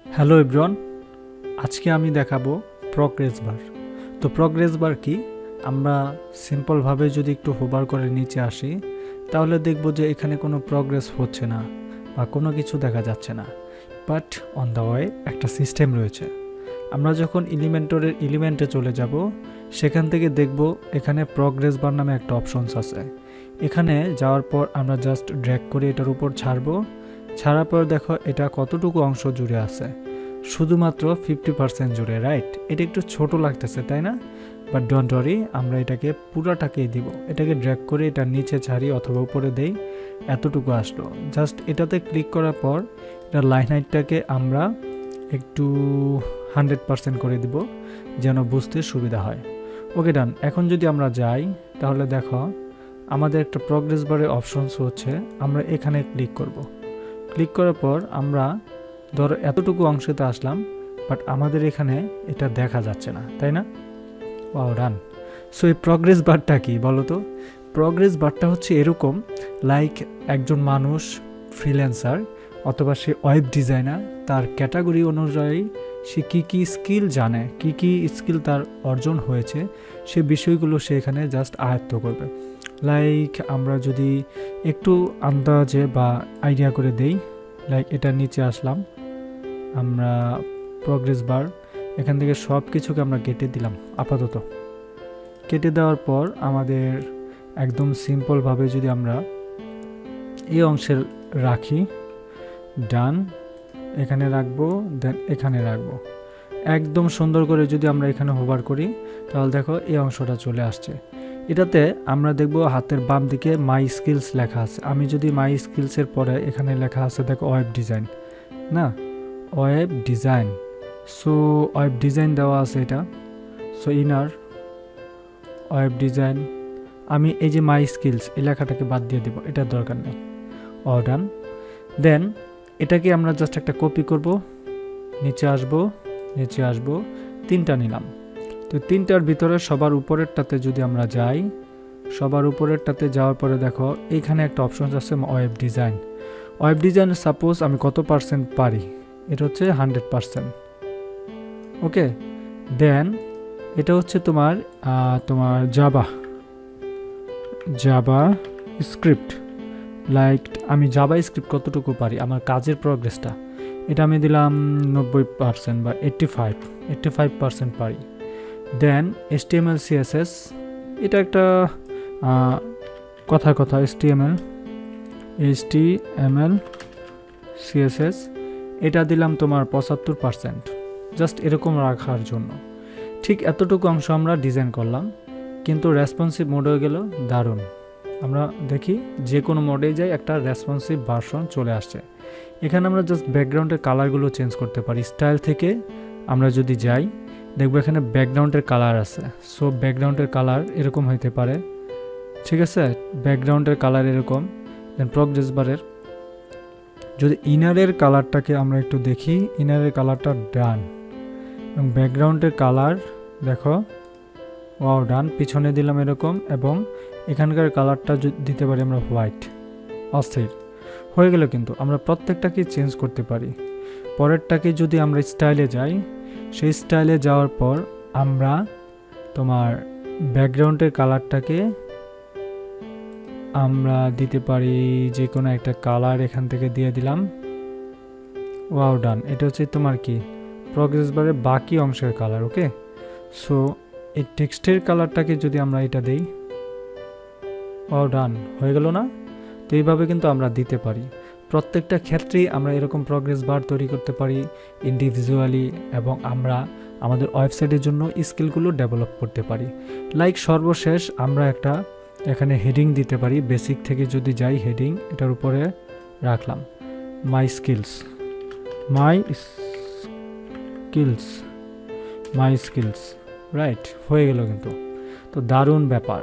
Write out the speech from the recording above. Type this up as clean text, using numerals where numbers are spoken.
Hello everyone, আজকে আমি দেখাবো প্রগ্রেস বার। তো প্রগ্রেস বার কি? আমরা সিম্পলভাবে যদি একটু হোভার করে নিচে আসি তাহলে দেখব যে এখানে কোনো প্রগ্রেস হচ্ছে না বা কোনো কিছু দেখা যাচ্ছে না। বাট অন দ্য ওয়ে একটা সিস্টেম রয়েছে। আমরা যখন এলিমেন্টরের এলিমেন্টে চলে যাব সেখান থেকে দেখব এখানে প্রগ্রেস বার নামে একটা অপশনস আছে। এখানে যাওয়ার পর আমরা জাস্ট ড্র্যাগ করে এটার উপর ছাড়ার পর দেখো এটা কতটুকু অংশ জুড়ে আছে, শুধুমাত্র 50% জুড়ে, রাইট? এটা একটু ছোট লাগতেছে, তাই না? বাট ডোন্ট ওয়ারি, আমরা এটাকে পুরাটাকেই দিব। এটাকে ড্র্যাগ করে এটা নিচে ছাড়ি অথবা উপরে দেই, এতটুকু আসলো। জাস্ট এটাতে ক্লিক করার পর এটা লাইন হাইটটাকে আমরা একটু 100% করে দিব যেন বুঝতে সুবিধা হয়। ওকে, ডান। এখন যদি আমরা যাই তাহলে দেখো আমাদের একটা প্রগ্রেস বারের অপশনস হচ্ছে, আমরা এখানে ক্লিক করব। ক্লিক করার পর আমরা ধরো এতটুকু অংশতে আসলাম, বাট আমাদের এখানে এটা দেখা যাচ্ছে না, তাই না? ওয়াও, ডান। সো এই প্রগ্রেস বারটা কি বলো তো? প্রগ্রেস বারটা হচ্ছে এরকম, লাইক একজন মানুষ ফ্রিল্যান্সার অথবা সে ওয়েব ডিজাইনার, তার ক্যাটাগরি অনুযায়ী সে কী স্কিল জানে, কী স্কিল তার অর্জন হয়েছে, সে বিষয়গুলো সে এখানে জাস্ট আয়ত্ত করবে। লাইক আমরা যদি একটু আন্দাজে বা আইডিয়া করে দেই, লাইক এটা নিচে আসলাম, আমরা প্রগ্রেস বার এখান থেকে সব কিছুকে আমরা কেটে দিলাম। আপাতত কেটে দেওয়ার পর আমাদের একদম সিম্পলভাবে যদি আমরা এই অংশের রাখি, ডান, এখানে রাখবো, দেন এখানে রাখবো, একদম সুন্দর করে যদি আমরা এখানে হোভার করি তাহলে দেখো এই অংশটা চলে আসছে। এটাতে আমরা দেখব হাতের বাম দিকে মাই স্কিলস লেখা আছে। আমি যদি মাই স্কিলসের পরে এখানে লেখা আছে দেখো ওয়েব ডিজাইন, না web design. So web design দেওয়া আছে এটা। সো ইনার ওয়েব ডিজাইন, আমি এই যে মাই স্কিলস এই লেখাটাকে বাদ দিয়ে দেবো, এটার দরকার নেই। All done. দেন এটাকে আমরা জাস্ট একটা কপি করব, নিচে আসবো, তিনটা নিলাম। তো তিনটার ভিতরে সবার উপরেরটাতে যদি আমরা যাই, সবার উপরেরটাতে যাওয়ার পরে দেখো এইখানে একটা অপশন আছে web design. Web design suppose আমি কত পার্সেন্ট পারি, এটা হচ্ছে 100%। ওকে, দেন এটা হচ্ছে তোমার জাভা স্ক্রিপ্ট। লাইক আমি জাভা স্ক্রিপ্ট কতটুকু পারি, আমার কাজের প্রগ্রেসটা, এটা আমি দিলাম 90% বা 85% পারি। দেন HTML CSS, এটা একটা কথা HTML CSS, এটা দিলাম তোমার 75%, জাস্ট এরকম রাখার জন্য। ঠিক এতটুকু অংশ আমরা ডিজাইন করলাম, কিন্তু রেসপন্সিভ মোড হয়ে গেল। দারুণ। আমরা দেখি যে কোনো মোডে যাই একটা রেসপন্সিভ ভার্সন চলে আসছে। এখানে আমরা জাস্ট ব্যাকগ্রাউন্ডের কালারগুলো চেঞ্জ করতে পারি। স্টাইল থেকে আমরা যদি যাই দেখবো এখানে ব্যাকগ্রাউন্ডের কালার আছে। সো ব্যাকগ্রাউন্ডের কালার এরকম হইতে পারে, ঠিক আছে? ব্যাকগ্রাউন্ডের কালার এরকম। দেন প্রগ্রেস বারের যদি ইনারের কালারটাকে আমরা একটু দেখি, ইনারের কালারটা ডান, এবং ব্যাকগ্রাউন্ডের কালার দেখো, ওয়াও, ডান। পিছনে দিলাম এরকম, এবং এখানকার কালারটা দিতে পারি আমরা হোয়াইট। অস্থির হয়ে গেল। কিন্তু আমরা প্রত্যেকটাকে চেঞ্জ করতে পারি। পরেরটাকে যদি আমরা স্টাইলে যাই, সেই স্টাইলে যাওয়ার পর আমরা তোমার ব্যাকগ্রাউন্ডের কালারটাকে আমরা দিতে পারি যে কোনো একটা কালার, এখান থেকে দিয়ে দিলাম। ওয়াও, ডান। এটা হচ্ছে তোমার কি প্রগ্রেস বারের বাকি অংশের কালার। ওকে, সো এই টেক্সটের কালারটাকে যদি আমরা এটা দেই, ওয়াও, ডান হয়ে গেল না? তো এইভাবে কিন্তু আমরা দিতে পারি। প্রত্যেকটা ক্ষেত্রেই আমরা এরকম প্রগ্রেস বার তৈরি করতে পারি ইন্ডিভিজুয়ালি, এবং আমরা আমাদের ওয়েবসাইটের জন্য স্কিলগুলো ডেভেলপ করতে পারি। লাইক সর্বশেষ আমরা একটা এখানে হেডিং দিতে পারি। বেসিক থেকে যদি যাই, হেডিং এটার উপরে রাখলাম মাই স্কিলস, রাইট? হয়ে গেল কিন্তু। তো দারুণ ব্যাপার।